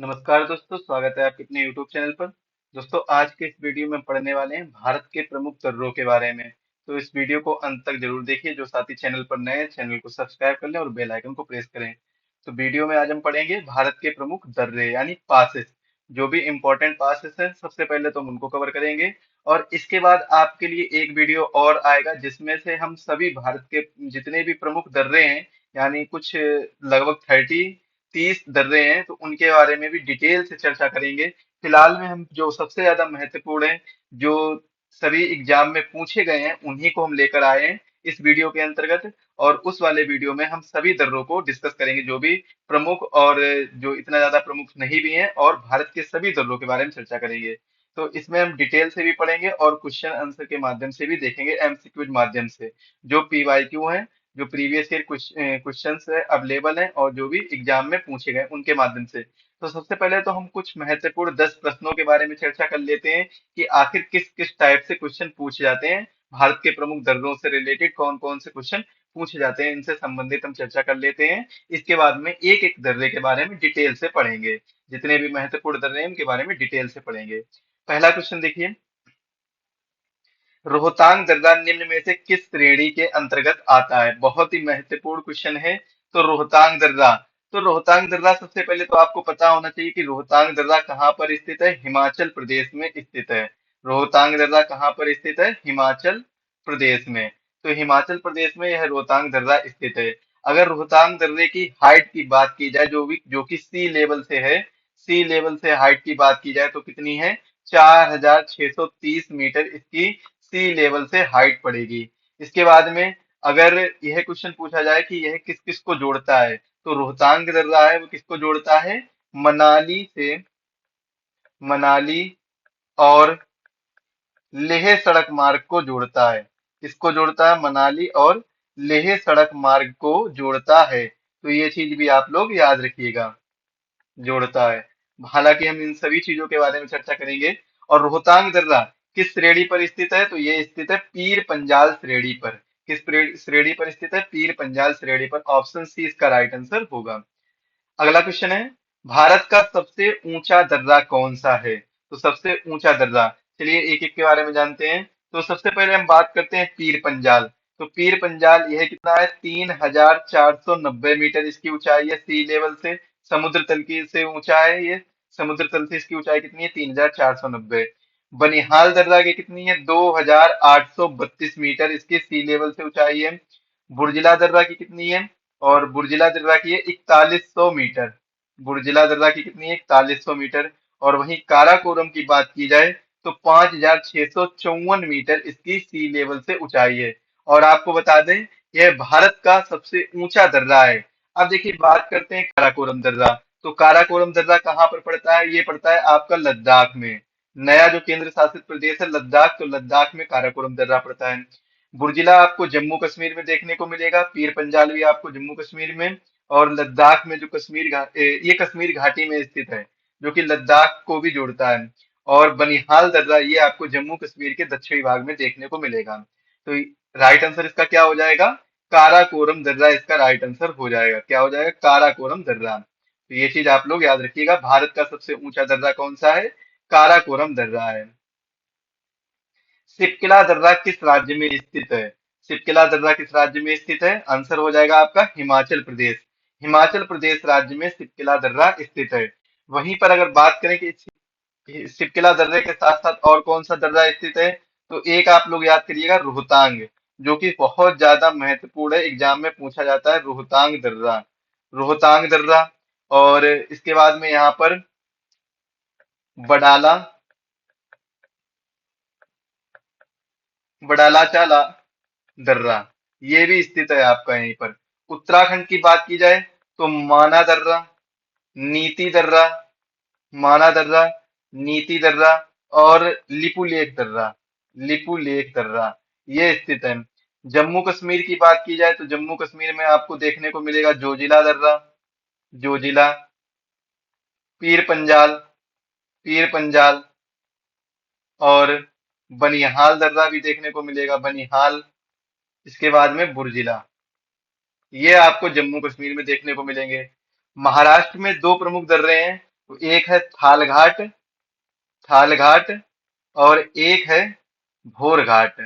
नमस्कार दोस्तों, स्वागत है आपके अपने YouTube चैनल पर। दोस्तों, आज के इस वीडियो में पढ़ने वाले हैं भारत के प्रमुख दर्रों के बारे में। तो इस वीडियो को अंत तक जरूर देखिए। जो साथी चैनल पर नए हैं, चैनल को सब्सक्राइब कर लें और बेल आइकन को प्रेस करें। तो वीडियो में आज हम पढ़ेंगे भारत के प्रमुख दर्रे यानी पासेस। जो भी इंपॉर्टेंट पासेस हैं, सबसे पहले तो हम उनको कवर करेंगे। और इसके बाद आपके लिए एक वीडियो और आएगा जिसमें से हम सभी भारत के जितने भी प्रमुख दर्रे हैं, यानी कुछ लगभग 30 दर्रे हैं, तो उनके बारे में भी डिटेल से चर्चा करेंगे। फिलहाल में हम जो सबसे ज्यादा महत्वपूर्ण है, जो सभी एग्जाम में पूछे गए हैं, उन्हीं को हम लेकर आए हैं इस वीडियो के अंतर्गत। और उस वाले वीडियो में हम सभी दर्रों को डिस्कस करेंगे, जो भी प्रमुख और जो इतना ज्यादा प्रमुख नहीं भी हैं, और भारत के सभी दर्रों के बारे में चर्चा करेंगे। तो इसमें हम डिटेल से भी पढ़ेंगे और क्वेश्चन आंसर के माध्यम से भी देखेंगे, एमसीक्यू के माध्यम से। जो पीवाईक्यू है, जो प्रीवियस ईयर क्वेश्चंस है अवेलेबल हैं, और जो भी एग्जाम में पूछे गए उनके माध्यम से। तो सबसे पहले तो हम कुछ महत्वपूर्ण 10 प्रश्नों के बारे में चर्चा कर लेते हैं कि आखिर किस किस टाइप से क्वेश्चन पूछे जाते हैं। भारत के प्रमुख दर्रों से रिलेटेड कौन कौन से क्वेश्चन पूछे जाते हैं, इनसे संबंधित हम चर्चा कर लेते हैं। इसके बाद में एक एक दर्रे के बारे में डिटेल से पढ़ेंगे। जितने भी महत्वपूर्ण दर्रे हैं उनके बारे में डिटेल से पढ़ेंगे। पहला क्वेश्चन देखिए, रोहतांग दर्रा निम्न में से किस श्रेणी के अंतर्गत आता है? बहुत ही महत्वपूर्ण क्वेश्चन है। तो रोहतांग दर्रा सबसे पहले तो आपको पता होना चाहिए कि रोहतांग दर्रा कहाँ पर स्थित है। हिमाचल प्रदेश में स्थित है। रोहतांग दर्रा कहाँ पर स्थित है? हिमाचल प्रदेश में। तो हिमाचल प्रदेश में यह रोहतांग दर्रा स्थित है। अगर रोहतांग दर्रे की हाइट की बात की जाए, जो कि सी लेवल से है, सी लेवल से हाइट की बात की जाए तो कितनी है? 4630 मीटर इसकी सी लेवल से हाइट पड़ेगी। इसके बाद में अगर यह क्वेश्चन पूछा जाए कि यह किस किस को जोड़ता है, तो रोहतांग दर्रा है वो किसको जोड़ता है? मनाली से, मनाली और लेह सड़क मार्ग को जोड़ता है। किसको जोड़ता है? मनाली और लेह सड़क मार्ग को जोड़ता है। तो ये चीज भी आप लोग याद रखिएगा, जोड़ता है। हालांकि हम इन सभी चीजों के बारे में चर्चा करेंगे। और रोहतांग दर्रा किस श्रेणी पर स्थित है? तो ये स्थित है पीर पंजाल श्रेणी पर। किस श्रेणी पर स्थित है? पीर पंजाल श्रेणी पर। ऑप्शन सी इसका राइट आंसर होगा। अगला क्वेश्चन है, भारत का सबसे ऊंचा दर्रा कौन सा है? तो सबसे ऊंचा दर्रा, चलिए एक एक के बारे में जानते हैं। तो सबसे पहले हम बात करते हैं पीर पंजाल। तो पीर पंजाल यह कितना है? 3490 मीटर इसकी ऊंचाई है सी लेवल से। समुद्र तल की से ऊंचा है ये। समुद्र तल से इसकी ऊंचाई कितनी है? 3490। बनिहाल दर्रा की कितनी है? 2832 मीटर इसकी सी लेवल से ऊंचाई है। बुर्जिला दर्रा की कितनी है? और बुर्जिला दर्रा की है 4100 मीटर। बुर्जिला दर्रा की कितनी है? 4100 मीटर। और वहीं काराकोरम की बात की जाए तो 5654 मीटर इसकी सी लेवल से ऊंचाई है। और आपको बता दें, यह भारत का सबसे ऊंचा दर्रा है। अब देखिए, बात करते हैं काराकोरम दर्रा। तो काराकोरम दर्रा कहाँ पर पड़ता है? ये पड़ता है आपका लद्दाख में। नया जो केंद्र शासित प्रदेश है लद्दाख, तो लद्दाख में काराकोरम दर्रा पड़ता है। बुर्जिला आपको जम्मू कश्मीर में देखने को मिलेगा। पीर पंजाल भी आपको जम्मू कश्मीर में। और लद्दाख में जो ये कश्मीर घाटी में स्थित है, जो कि लद्दाख को भी जोड़ता है। और बनिहाल दर्रा ये आपको जम्मू कश्मीर के दक्षिणी भाग में देखने को मिलेगा। तो राइट आंसर इसका क्या हो जाएगा? काराकोरम दर्रा इसका राइट आंसर हो जाएगा। क्या हो जाएगा? काराकोरम दर्रा। तो ये चीज आप लोग याद रखिएगा, भारत का सबसे ऊंचा दर्रा कौन सा है? काराकोरम दर्रा है। सिपकिला दर्रा किस राज्य में स्थित है? सिपकिला दर्रा किस राज्य में स्थित है? आंसर हो जाएगा आपका हिमाचल प्रदेश। हिमाचल प्रदेश राज्य में सिपकिला दर्रा स्थित है। वहीं पर अगर बात करें कि सिपकिला दर्रे के साथ साथ और कौन सा दर्रा स्थित है, तो एक आप लोग याद करिएगा, रोहतांग, जो कि बहुत ज्यादा महत्वपूर्ण है, एग्जाम में पूछा जाता है रोहतांग दर्रा। रोहतांग दर्रा। और इसके बाद में यहाँ पर बडाला, बडाला चाला दर्रा, ये भी स्थित है आपका यहीं पर। उत्तराखंड की बात की जाए तो माना दर्रा, नीति दर्रा, माना दर्रा, नीति दर्रा और लिपुलेख दर्रा, लिपुलेख दर्रा, ये स्थित है। जम्मू कश्मीर की बात की जाए तो जम्मू कश्मीर में आपको देखने को मिलेगा जोजिला दर्रा, जोजिला, पीर पंजाल, पीर पंजाल और बनिहाल दर्रा भी देखने को मिलेगा, बनिहाल। इसके बाद में बुर्जिला, ये आपको जम्मू कश्मीर में देखने को मिलेंगे। महाराष्ट्र में दो प्रमुख दर्रे हैं, तो एक है थालघाट, थालघाट, और एक है भोरघाट,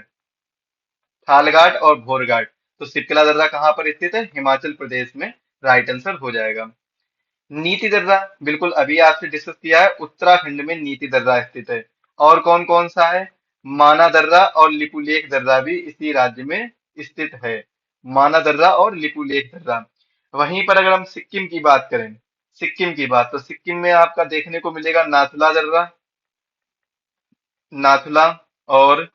थालघाट और भोरघाट। तो सिपकला दर्रा कहाँ पर स्थित है? हिमाचल प्रदेश में। राइट आंसर हो जाएगा। नीति दर्रा, बिल्कुल अभी आपसे डिस्कस किया है, उत्तराखंड में नीति दर्रा स्थित है। और कौन कौन सा है? माना दर्रा और लिपुलेख दर्रा भी इसी राज्य में स्थित है। माना दर्रा और लिपुलेख दर्रा। वहीं पर अगर हम सिक्किम की बात करें, सिक्किम की बात, तो सिक्किम में आपका देखने को मिलेगा नाथुला दर्रा, नाथुला, और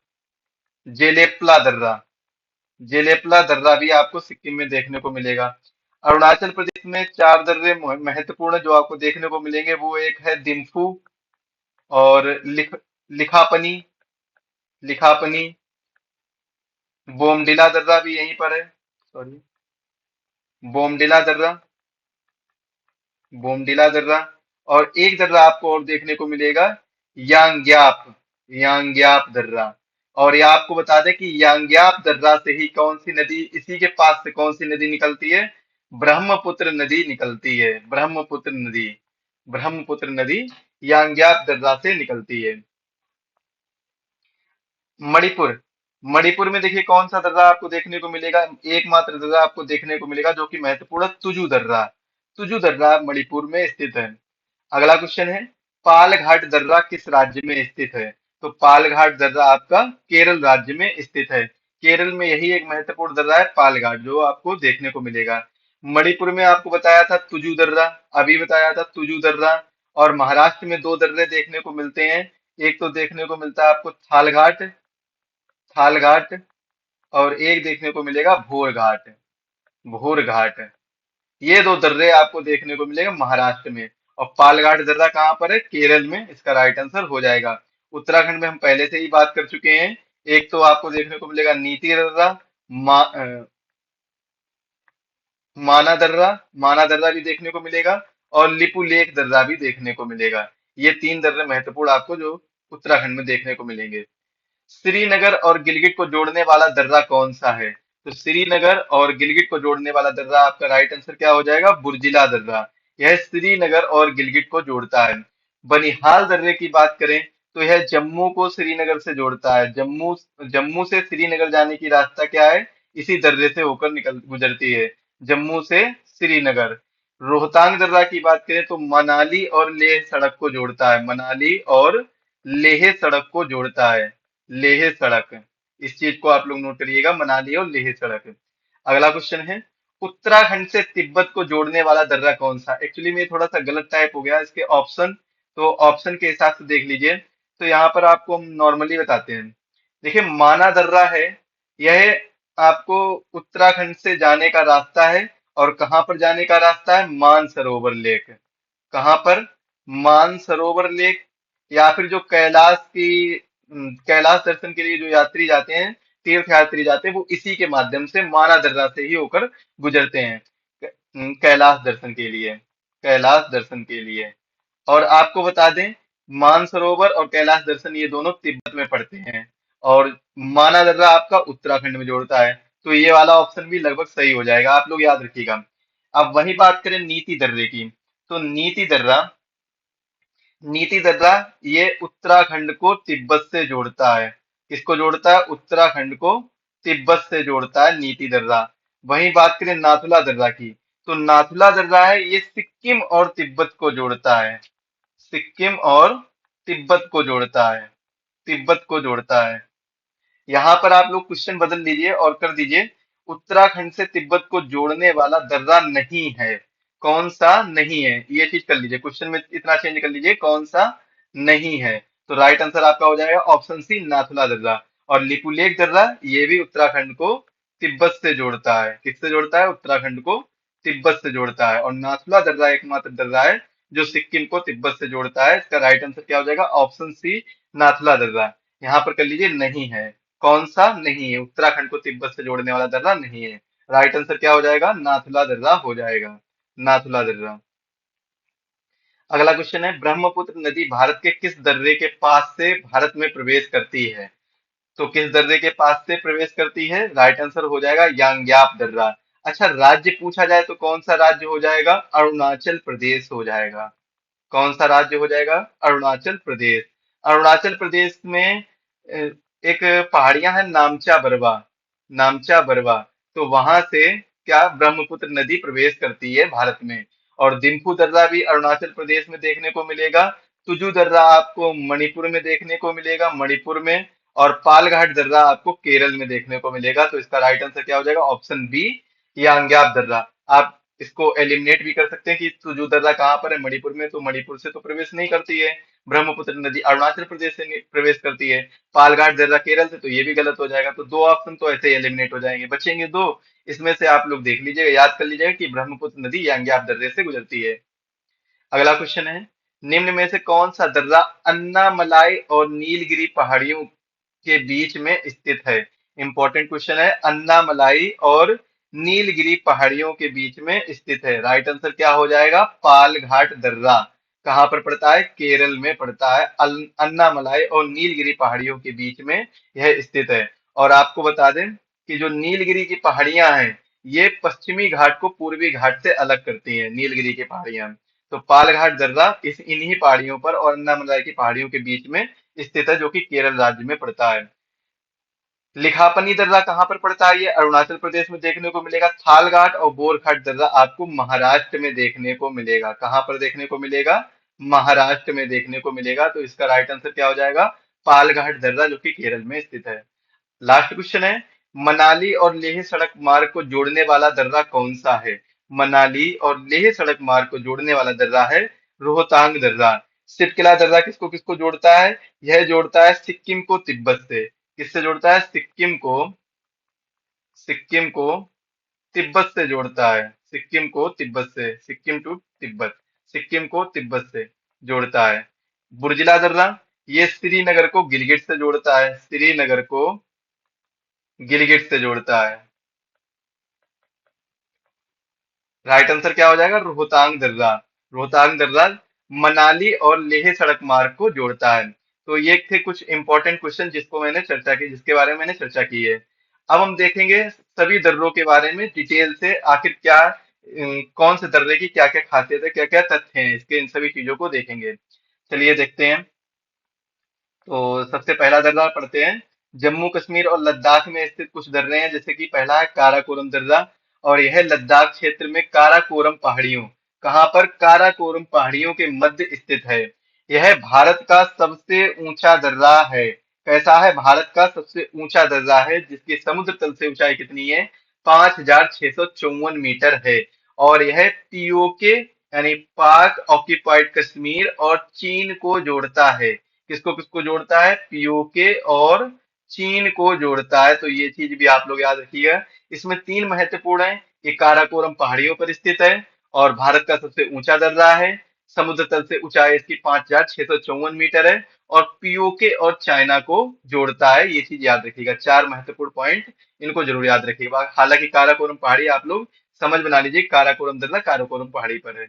जेलेपला दर्रा, जेलेपला दर्रा भी आपको सिक्किम में देखने को मिलेगा। अरुणाचल प्रदेश में चार दर्रे महत्वपूर्ण जो आपको देखने को मिलेंगे, वो एक है दिम्फू, और लिखापनी, लिखापनी, बोमडिला दर्रा भी यहीं पर है, सॉरी, बोमडिला दर्रा, बोमडिला दर्रा। और एक दर्रा आपको और देखने को मिलेगा, यांग्याप, यांग्याप दर्रा। और ये आपको बता दें कि यांग्याप दर्रा से ही कौन सी नदी, इसी के पास से कौन सी नदी निकलती है? ब्रह्मपुत्र नदी निकलती है, ब्रह्मपुत्र नदी, ब्रह्मपुत्र नदी यांग्याप दर्रा से निकलती है। मणिपुर, मणिपुर में देखिए कौन सा दर्रा आपको देखने को मिलेगा? एकमात्र दर्रा आपको देखने को मिलेगा जो कि महत्वपूर्ण है, तुजु दर्रा, तुजु दर्रा मणिपुर में स्थित है। अगला क्वेश्चन है, पालघाट दर्रा किस राज्य में स्थित है? तो पालघाट दर्रा आपका केरल राज्य में स्थित है। केरल में यही एक महत्वपूर्ण दर्रा है पालघाट, जो आपको देखने को मिलेगा। मणिपुर में आपको बताया था तुजु दर्रा, अभी बताया था तुजु दर्रा। और महाराष्ट्र में दो दर्रे देखने को मिलते हैं, एक तो देखने को मिलता है आपको थालघाट, थालघाट, और एक देखने को मिलेगा भोरघाट, भोरघाट। ये दो दर्रे आपको देखने को मिलेगा महाराष्ट्र में। और पालघाट दर्रा कहाँ पर है? केरल में। इसका राइट आंसर हो जाएगा। उत्तराखंड में हम पहले से ही बात कर चुके हैं। एक तो आपको देखने को मिलेगा नीति दर्रा, माना दर्रा, माना दर्रा भी देखने को मिलेगा, और लिपुलेख दर्रा भी देखने को मिलेगा। ये तीन दर्रे महत्वपूर्ण आपको जो उत्तराखंड में देखने को मिलेंगे। श्रीनगर और गिलगित को जोड़ने वाला दर्रा कौन सा है? तो श्रीनगर और गिलगित को जोड़ने वाला दर्रा, आपका राइट आंसर क्या हो जाएगा? बुर्जिला दर्रा। यह श्रीनगर और गिलगित को जोड़ता है। बनिहाल दर्रे की बात करें तो यह जम्मू को श्रीनगर से जोड़ता है। जम्मू, जम्मू से श्रीनगर जाने की रास्ता क्या है? इसी दर्रे से होकर निकल गुजरती है, जम्मू से श्रीनगर। रोहतांग दर्रा की बात करें तो मनाली और लेह सड़क को जोड़ता है, मनाली और लेह सड़क को जोड़ता है, लेह सड़क। इस चीज को आप लोग नोट करिएगा, मनाली और लेह सड़क। अगला क्वेश्चन है, उत्तराखंड से तिब्बत को जोड़ने वाला दर्रा कौन सा? एक्चुअली में थोड़ा सा गलत टाइप हो गया इसके ऑप्शन, तो ऑप्शन के हिसाब से देख लीजिए। तो यहाँ पर आपको हम नॉर्मली बताते हैं। देखिए माना दर्रा है, यह आपको उत्तराखंड से जाने का रास्ता है। और कहाँ पर जाने का रास्ता है? मानसरोवर लेक। कहाँ पर? मानसरोवर लेक। या फिर जो कैलाश की कैलाश दर्शन के लिए जो यात्री जाते हैं, तीर्थ यात्री जाते हैं, वो इसी के माध्यम से माना दर्रा से ही होकर गुजरते हैं, कैलाश दर्शन के लिए, कैलाश दर्शन के लिए। और आपको बता दें, मानसरोवर और कैलाश दर्शन ये दोनों तिब्बत में पड़ते हैं, और माना दर्रा आपका उत्तराखंड में जोड़ता है। तो ये वाला ऑप्शन भी लगभग सही हो जाएगा, आप लोग याद रखिएगा। अब वही बात करें नीति दर्रे की, तो नीति दर्रा, नीति दर्रा ये उत्तराखंड को तिब्बत से जोड़ता है। किसको जोड़ता है? उत्तराखंड को तिब्बत से जोड़ता है नीति दर्रा। वहीं बात करें नाथुला दर्रा की, तो नाथुला दर्रा है ये सिक्किम और तिब्बत को जोड़ता है, सिक्किम और तिब्बत को जोड़ता है, तिब्बत को जोड़ता है। यहाँ पर आप लोग क्वेश्चन बदल लीजिए और कर दीजिए, उत्तराखंड से तिब्बत को जोड़ने वाला दर्रा नहीं है। कौन सा नहीं है? ये चीज कर लीजिए, क्वेश्चन में इतना चेंज कर लीजिए, कौन सा नहीं है। तो राइट आंसर आपका हो जाएगा ऑप्शन सी, नाथुला दर्रा। और लिपुलेख दर्रा ये भी उत्तराखंड को तिब्बत से जोड़ता है। किससे जोड़ता है? उत्तराखंड को तिब्बत से जोड़ता है। और नाथुला दर्रा एकमात्र दर्रा है जो सिक्किम को तिब्बत से जोड़ता है। इसका राइट आंसर क्या हो जाएगा? ऑप्शन सी, नाथुला दर्रा। यहाँ पर कर लीजिए नहीं है। कौन सा नहीं है? उत्तराखंड को तिब्बत से जोड़ने वाला दर्रा नहीं है। राइट आंसर क्या हो जाएगा? नाथुला दर्रा हो जाएगा, नाथुला दर्रा। अगला क्वेश्चन है, ब्रह्मपुत्र नदी भारत के किस दर्रे के पास से भारत में प्रवेश करती है? तो किस दर्रे के पास से प्रवेश करती है? राइट आंसर हो जाएगा यांग्याप दर्रा। अच्छा, राज्य पूछा जाए तो कौन सा राज्य हो जाएगा? अरुणाचल प्रदेश हो जाएगा, कौन सा राज्य हो जाएगा? अरुणाचल प्रदेश। अरुणाचल प्रदेश में एक पहाड़ियां हैं, नामचा बरवा। नामचा बरवा। तो वहां से क्या ब्रह्मपुत्र नदी प्रवेश करती है भारत में। और दिम्फू दर्रा भी अरुणाचल प्रदेश में देखने को मिलेगा। तुजू दर्रा आपको मणिपुर में देखने को मिलेगा, मणिपुर में। और पालघाट दर्रा आपको केरल में देखने को मिलेगा। तो इसका राइट आंसर क्या हो जाएगा? ऑप्शन बी, यांग्याप दर्रा। आप इसको एलिमिनेट भी कर सकते हैं कि तुजू दर्रा कहाँ पर है, मणिपुर में। तो मणिपुर से तो प्रवेश नहीं करती है ब्रह्मपुत्र नदी, अरुणाचल प्रदेश से प्रवेश करती है। पालघाट दर्रा केरल से, तो ये भी गलत हो जाएगा। तो दो ऑप्शन तो ऐसे ही एलिमिनेट हो जाएंगे, बचेंगे दो। इसमें से आप लोग देख लीजिएगा, याद कर लीजिएगा कि ब्रह्मपुत्र नदी यांग्याप दर्रे से गुजरती है। अगला क्वेश्चन है, निम्न में से कौन सा दर्रा अन्नामलाई और नीलगिरी पहाड़ियों के बीच में स्थित है? इंपॉर्टेंट क्वेश्चन है, अन्नामलाई और नीलगिरी पहाड़ियों के बीच में स्थित है। राइट आंसर क्या हो जाएगा? पालघाट दर्रा। कहां पर पड़ता है? केरल में पड़ता है। अन्नामलाई और नीलगिरी पहाड़ियों के बीच में यह स्थित है। और आपको बता दें कि जो नीलगिरी की पहाड़ियां हैं, ये पश्चिमी घाट को पूर्वी घाट से अलग करती हैं, नीलगिरी की पहाड़ियां। तो पालघाट दर्रा इस इन्हीं पहाड़ियों पर और अन्नामलाई की पहाड़ियों के बीच में स्थित है, जो कि केरल राज्य में पड़ता है। लिखापनी दर्रा कहाँ पर पड़ता है? ये अरुणाचल प्रदेश में देखने को मिलेगा। थालघाट और बोरघाट दर्रा आपको महाराष्ट्र में देखने को मिलेगा। कहाँ पर देखने को मिलेगा? महाराष्ट्र में देखने को मिलेगा। तो इसका राइट आंसर क्या हो जाएगा? पालघाट दर्रा, जो कि केरल में स्थित है। लास्ट क्वेश्चन है, मनाली और लेह सड़क मार्ग को जोड़ने वाला दर्रा कौन सा है? मनाली और लेह सड़क मार्ग को जोड़ने वाला दर्रा है रोहतांग दर्रा। सिपकिला दर्रा किसको किसको जोड़ता है? यह जोड़ता है सिक्किम को तिब्बत से। किससे जोड़ता है? सिक्किम को तिब्बत से जोड़ता है। सिक्किम को तिब्बत से, सिक्किम टू तिब्बत, सिक्किम को तिब्बत से जोड़ता है। बुर्जिला दर्रा, ये श्रीनगर को गिलगित से जोड़ता है। श्रीनगर को गिलगित से जोड़ता है। राइट आंसर क्या हो जाएगा? रोहतांग दर्रा। रोहतांग दर्रा मनाली और लेह सड़क मार्ग को जोड़ता है। तो ये थे कुछ इंपॉर्टेंट क्वेश्चन जिसको मैंने चर्चा की, जिसके बारे में मैंने चर्चा की है। अब हम देखेंगे सभी दर्रों के बारे में डिटेल से, आखिर क्या कौन से दर्रे की क्या क्या खासियत है, क्या क्या तथ्य हैं इसके, इन सभी चीजों को देखेंगे। चलिए देखते हैं। तो सबसे पहला दर्रा पढ़ते हैं। जम्मू कश्मीर और लद्दाख में स्थित कुछ दर्रे हैं, जैसे कि पहला है काराकोरम दर्रा। और यह लद्दाख क्षेत्र में काराकोरम पहाड़ियों, कहां पर? काराकोरम पहाड़ियों के मध्य स्थित है। यह भारत का सबसे ऊंचा दर्रा है। कैसा है? भारत का सबसे ऊंचा दर्रा है, जिसकी समुद्र तल से ऊंचाई कितनी है? 5,654 मीटर है। और यह पीओके यानी पाक ऑक्यूपाइड कश्मीर और चीन को जोड़ता है। किसको किसको जोड़ता है? पीओके और चीन को जोड़ता है। तो ये चीज भी आप लोग याद रखिएगा। इसमें तीन महत्वपूर्ण है। ये काराकोरम पहाड़ियों पर स्थित है और भारत का सबसे ऊंचा दर्रा है। समुद्र तल से ऊंचाई इसकी 5,654 मीटर है। और पीओके और चाइना को जोड़ता है। ये चीज याद रखिएगा, चार महत्वपूर्ण पॉइंट, इनको जरूर याद रखिएगा। हालांकि काराकोरम पहाड़ी आप लोग समझ बना लीजिए, काराकोरम दर्रा काराकोरम पहाड़ी पर है।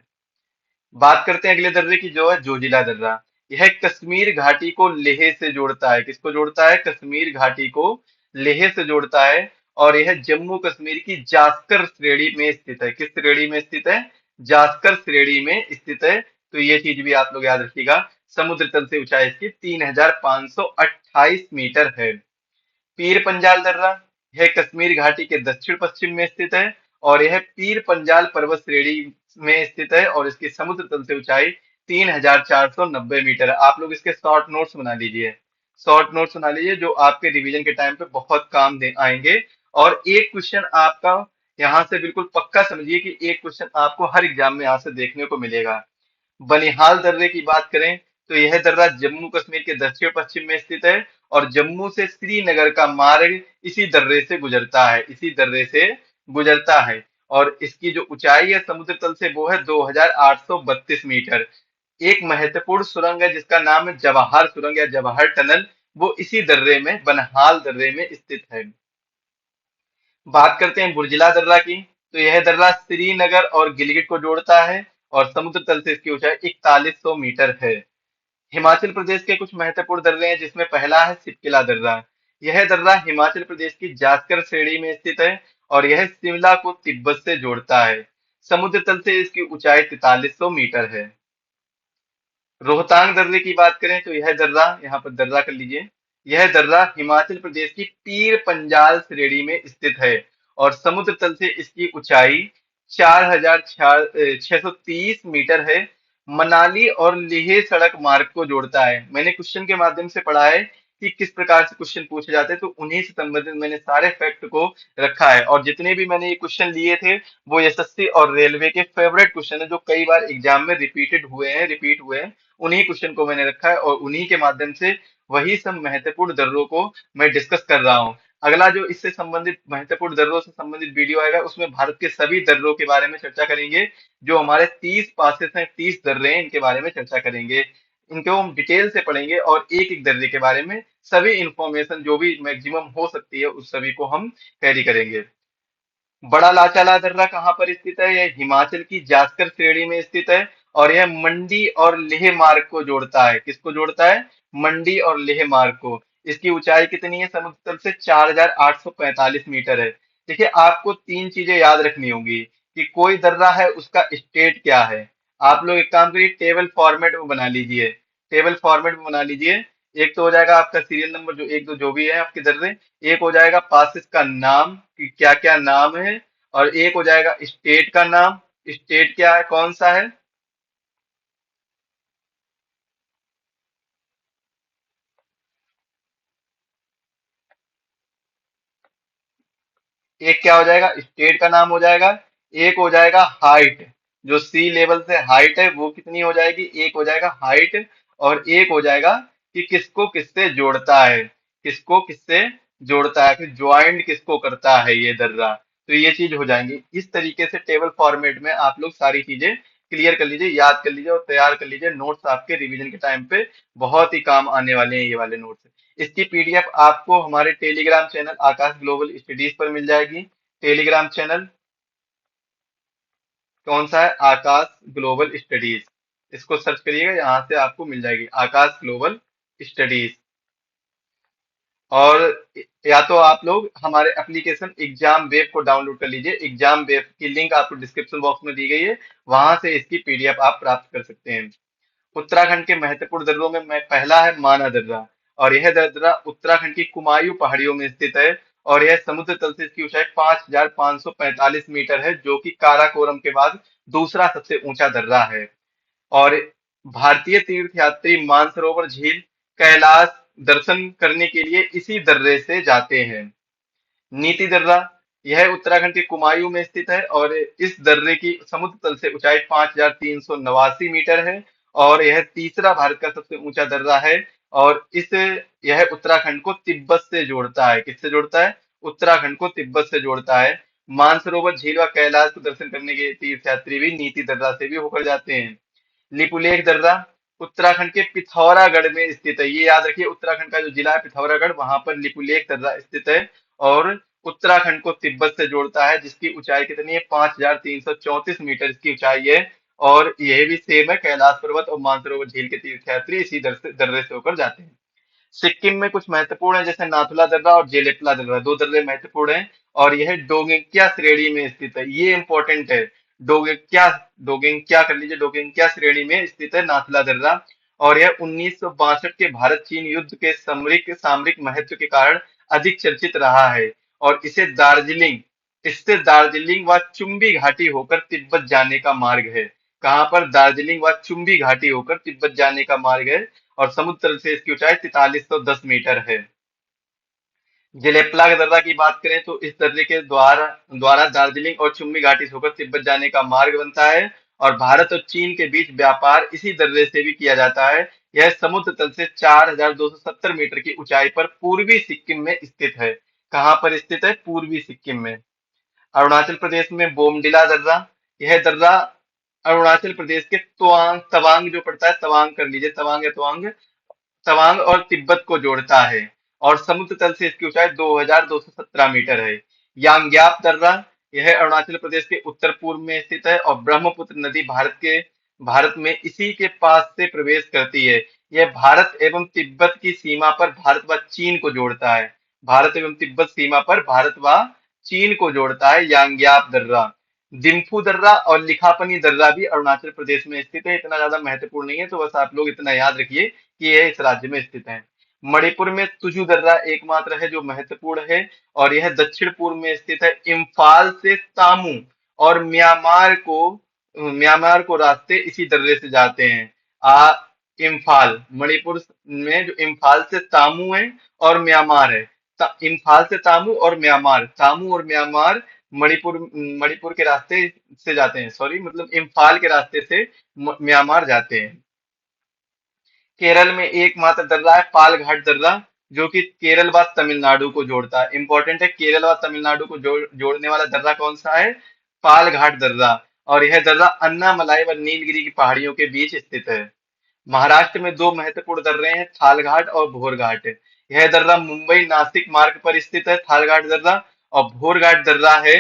बात करते हैं अगले दर्रे की, जो है जोजिला दर्रा। यह कश्मीर घाटी को लेह से जोड़ता है। किसको जोड़ता है? कश्मीर घाटी को लेह से जोड़ता है। और यह जम्मू कश्मीर की जास्कर श्रेणी में स्थित है। किस श्रेणी में स्थित है? जास्कर श्रेणी में स्थित है। तो ये चीज भी आप लोग याद रखिएगा। समुद्र तल से ऊंचाई इसकी 3,528 मीटर है। पीर पंजाल दर्रा, यह कश्मीर घाटी के दक्षिण पश्चिम में स्थित है। और यह पीर पंजाल पर्वत श्रेणी में स्थित है और इसकी समुद्र तल से ऊंचाई 3,490 मीटर है। आप लोग इसके शॉर्ट नोट्स बना लीजिए। शॉर्ट नोट्स बना लीजिए, जो आपके रिवीजन के टाइम पे बहुत काम दे आएंगे। और एक क्वेश्चन आपका यहाँ से बिल्कुल पक्का समझिए कि एक क्वेश्चन आपको हर एग्जाम में यहाँ से देखने को मिलेगा। बनिहाल दर्रे की बात करें तो यह दर्रा जम्मू कश्मीर के दक्षिण पश्चिम में स्थित है। और जम्मू से श्रीनगर का मार्ग इसी दर्रे से गुजरता है, इसी दर्रे से गुजरता है। और इसकी जो ऊंचाई है समुद्र तल से, वो है 2,832 मीटर। एक महत्वपूर्ण सुरंग है जिसका नाम है जवाहर सुरंग या जवाहर टनल, वो इसी दर्रे में, बनहाल दर्रे में स्थित है। बात करते हैं बुर्जिला दर्रा की। तो यह दर्रा श्रीनगर और गिलगित को जोड़ता है और समुद्र तल से इसकी ऊंचाई 4100 मीटर है। हिमाचल प्रदेश के कुछ महत्वपूर्ण दर्रे हैं, जिसमें पहला है सिपकिला दर्रा। यह दर्रा हिमाचल प्रदेश की जास्कर श्रेणी में स्थित है और यह शिमला को तिब्बत से जोड़ता है। समुद्र तल से इसकी ऊंचाई 4300 मीटर है। रोहतांग दर्रे की बात करें तो यह दर्रा, यहाँ पर दर्रा कर लीजिए, यह दर्रा हिमाचल प्रदेश की पीर पंजाल श्रेणी में स्थित है और समुद्र तल से इसकी ऊंचाई 4630 मीटर है। मनाली और लेह सड़क मार्ग को जोड़ता है। मैंने क्वेश्चन के माध्यम से पढ़ा है कि किस प्रकार से क्वेश्चन पूछे जाते हैं, तो उन्हीं से संबंधित मैंने सारे फैक्ट को रखा है। और जितने भी मैंने ये क्वेश्चन लिए थे वो एसएससी और रेलवे के फेवरेट क्वेश्चन है, जो कई बार एग्जाम में रिपीट हुए हैं। उन्हीं क्वेश्चन को मैंने रखा है और उन्हीं के माध्यम से वही सब महत्वपूर्ण दर्रों को मैं डिस्कस कर रहा हूँ। अगला जो इससे संबंधित महत्वपूर्ण दर्रों से संबंधित वीडियो आएगा उसमें भारत के सभी दर्रों के बारे में चर्चा करेंगे। जो हमारे 30 पासेस हैं, 30 दर्रे हैं, इनके बारे में चर्चा करेंगे। इनको हम डिटेल से पढ़ेंगे और एक एक दर्रे के बारे में सभी इंफॉर्मेशन जो भी मैक्सिमम हो सकती है उस सभी को हम कैरी करेंगे। बड़ा लाचाला दर्रा कहाँ पर स्थित है? यह हिमाचल की जासकर श्रेणी में स्थित है और यह मंडी और लेह मार्ग को जोड़ता है। किसको जोड़ता है? मंडी और लेह मार्ग को। इसकी ऊंचाई कितनी है समुद्र तल से? 4845 मीटर है। देखिए, आपको तीन चीजें याद रखनी होंगी कि कोई दर्रा है उसका स्टेट क्या है। आप लोग एक काम करिए, टेबल फॉर्मेट में बना लीजिए। टेबल फॉर्मेट में बना लीजिए। एक तो हो जाएगा आपका सीरियल नंबर, जो एक दो जो भी है आपके दर्रे। एक हो जाएगा पासिस का नाम कि क्या क्या नाम है। और एक हो जाएगा स्टेट का नाम, स्टेट क्या है, कौन सा है। एक क्या हो जाएगा, स्टेट का नाम हो जाएगा। एक हो जाएगा हाइट, जो सी लेवल से हाइट है वो कितनी हो जाएगी, एक हो जाएगा हाइट। और एक हो जाएगा कि किसको किससे जोड़ता है, किसको किससे जोड़ता है, फिर ज्वाइंट किसको करता है ये दर्रा। तो ये चीज हो जाएंगी। इस तरीके से टेबल फॉर्मेट में आप लोग सारी चीजें क्लियर कर लीजिए, याद कर लीजिए और तैयार कर लीजिए। नोट्स आपके रिवीजन के टाइम पे बहुत ही काम आने वाले हैं ये वाले नोट्स। इसकी पीडीएफ आपको हमारे टेलीग्राम चैनल आकाश ग्लोबल स्टडीज पर मिल जाएगी। टेलीग्राम चैनल कौन सा है? आकाश ग्लोबल स्टडीज। इसको सर्च करिएगा, यहाँ से आपको मिल जाएगी आकाश ग्लोबल स्टडीज। और या तो आप लोग हमारे एप्लीकेशन एग्जाम वेब को डाउनलोड कर लीजिए। एग्जाम वेब की लिंक आपको डिस्क्रिप्शन बॉक्स में दी गई है, वहां से इसकी पीडीएफ आप प्राप्त कर सकते हैं। उत्तराखंड के महत्वपूर्ण दर्रों में पहला है माना दर्रा। और यह दर्रा उत्तराखंड की कुमायूं पहाड़ियों में स्थित है और यह समुद्र तल से इसकी ऊंचाई 5545 मीटर है, जो कि काराकोरम के बाद दूसरा सबसे ऊंचा दर्रा है। और भारतीय तीर्थयात्री मानसरोवर झील, कैलाश दर्शन करने के लिए इसी दर्रे से जाते हैं। नीति दर्रा, यह उत्तराखंड के कुमायूं में स्थित है और इस दर्रे की समुद्र तल से ऊंचाई 5389 मीटर है और यह तीसरा भारत का सबसे ऊंचा दर्रा है। और यह उत्तराखंड को तिब्बत से जोड़ता है। किससे जोड़ता है? उत्तराखंड को तिब्बत से जोड़ता है। मानसरोवर झील व कैलाश को दर्शन करने के तीर्थयात्री भी नीति दर्रा से भी होकर जाते हैं। लिपुलेख दर्रा उत्तराखंड के पिथौरागढ़ में स्थित है। ये याद रखिए, उत्तराखंड का जो जिला है पिथौरागढ़, वहां पर लिपुलेख दर्रा स्थित है और उत्तराखंड को तिब्बत से जोड़ता है, जिसकी ऊंचाई कितनी है? 5334 मीटर इसकी ऊंचाई है। और यह भी सेम है, कैलाश पर्वत और मानसरोवर झील के तीर्थयात्री इसी दर्रे से होकर जाते हैं। सिक्किम में कुछ महत्वपूर्ण है, जैसे नाथुला दर्रा और जेलेपला दर्रा, दो दर्रे महत्वपूर्ण हैं। और यह डोंगेंकिया श्रेणी में स्थित है। ये इंपॉर्टेंट है। डोंगेंकिया, डोंगेंकिया कर लीजिए, डोंगेंकिया श्रेणी में स्थित है नाथुला दर्रा। और यह 1962 के भारत चीन युद्ध के सामरिक सामरिक महत्व के कारण अधिक चर्चित रहा है। और इससे दार्जिलिंग व चुम्बी घाटी होकर तिब्बत जाने का मार्ग है। कहाँ पर? दार्जिलिंग व चुम्बी घाटी होकर तिब्बत जाने का मार्ग है। और समुद्र तल से इसकी ऊंचाई 4310 मीटर है। जेलेपला दर्रा की बात करें तो इस दर्रे के द्वारा द्वारा दार्जिलिंग और चुम्बी घाटी से होकर तिब्बत जाने का मार्ग बनता है। और भारत और चीन के बीच व्यापार इसी दर्रे से भी किया जाता है। यह समुद्र तल से 4270 मीटर की ऊंचाई पर पूर्वी सिक्किम में स्थित है। कहाँ पर स्थित है? पूर्वी सिक्किम में। अरुणाचल प्रदेश में बोमडिला दर्रा, यह दर्रा अरुणाचल प्रदेश के तवांग जो पड़ता है, तवांग कर लीजिए, तवांग या तवांग, तवांग और तिब्बत को जोड़ता है। और समुद्र तल से इसकी ऊंचाई 2217 मीटर है। यांग्याप दर्रा, यह अरुणाचल प्रदेश के उत्तर पूर्व में स्थित है और ब्रह्मपुत्र नदी भारत में इसी के पास से प्रवेश करती है। यह भारत एवं तिब्बत की सीमा पर भारत व चीन को जोड़ता है। भारत एवं तिब्बत सीमा पर भारत व चीन को जोड़ता है यांग्याप दर्रा। दिम्फू दर्रा और लिखापनी दर्रा भी अरुणाचल प्रदेश में स्थित है। इतना ज्यादा महत्वपूर्ण नहीं है, तो बस आप लोग इतना याद रखिए कि यह इस राज्य में स्थित है। मणिपुर में तुजु दर्रा एकमात्र है जो महत्वपूर्ण है, और यह दक्षिण पूर्व में स्थित है। इम्फाल से तामू और म्यांमार को रास्ते इसी दर्रे से जाते हैं। आ इम्फाल, मणिपुर में जो इम्फाल से तामू है और म्यांमार है। इम्फाल से तामू और म्यांमार मणिपुर मणिपुर के रास्ते से जाते हैं, सॉरी मतलब इम्फाल के रास्ते से म्यांमार जाते हैं। केरल में एकमात्र दर्रा है पालघाट दर्रा, जो कि केरल व तमिलनाडु को जोड़ता है। इंपॉर्टेंट है, केरल व तमिलनाडु को जोड़ने वाला दर्रा कौन सा है? पालघाट दर्रा। और यह दर्रा अन्नामलाई व नीलगिरी की पहाड़ियों के बीच स्थित है। महाराष्ट्र में दो महत्वपूर्ण दर्रे हैं, थालघाट और भोरघाट। यह दर्रा मुंबई नासिक मार्ग पर स्थित है, थालघाट दर्रा। और भोरघाट दर्रा है,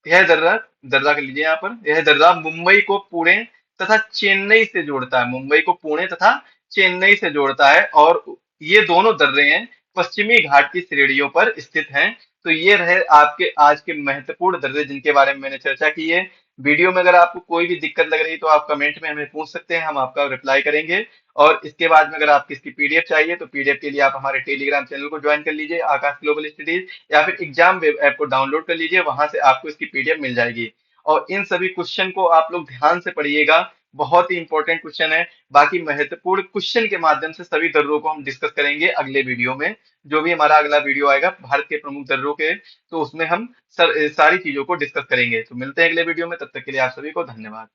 यह दर्रा दर्रा कर लीजिए यहाँ पर, यह दर्रा मुंबई को पुणे तथा चेन्नई से जोड़ता है। मुंबई को पुणे तथा चेन्नई से जोड़ता है, और ये दोनों दर्रे हैं पश्चिमी घाट की श्रेणियों पर स्थित हैं। तो ये रहे आपके आज के महत्वपूर्ण दर्रे जिनके बारे में मैंने चर्चा की है। वीडियो में अगर आपको कोई भी दिक्कत लग रही तो आप कमेंट में हमें पूछ सकते हैं, हम आपका रिप्लाई करेंगे। और इसके बाद में अगर आपको इसकी पीडीएफ चाहिए तो पीडीएफ के लिए आप हमारे टेलीग्राम चैनल को ज्वाइन कर लीजिए, आकाश ग्लोबल स्टडीज, या फिर एग्जाम वेब ऐप को डाउनलोड कर लीजिए, वहां से आपको इसकी पीडीएफ मिल जाएगी। और इन सभी क्वेश्चन को आप लोग ध्यान से पढ़िएगा, बहुत ही इंपॉर्टेंट क्वेश्चन है। बाकी महत्वपूर्ण क्वेश्चन के माध्यम से सभी दर्रों को हम डिस्कस करेंगे अगले वीडियो में। जो भी हमारा अगला वीडियो आएगा भारत के प्रमुख दर्रों के, तो उसमें हम सारी चीजों को डिस्कस करेंगे। तो मिलते हैं अगले वीडियो में, तब तक के लिए आप सभी को धन्यवाद।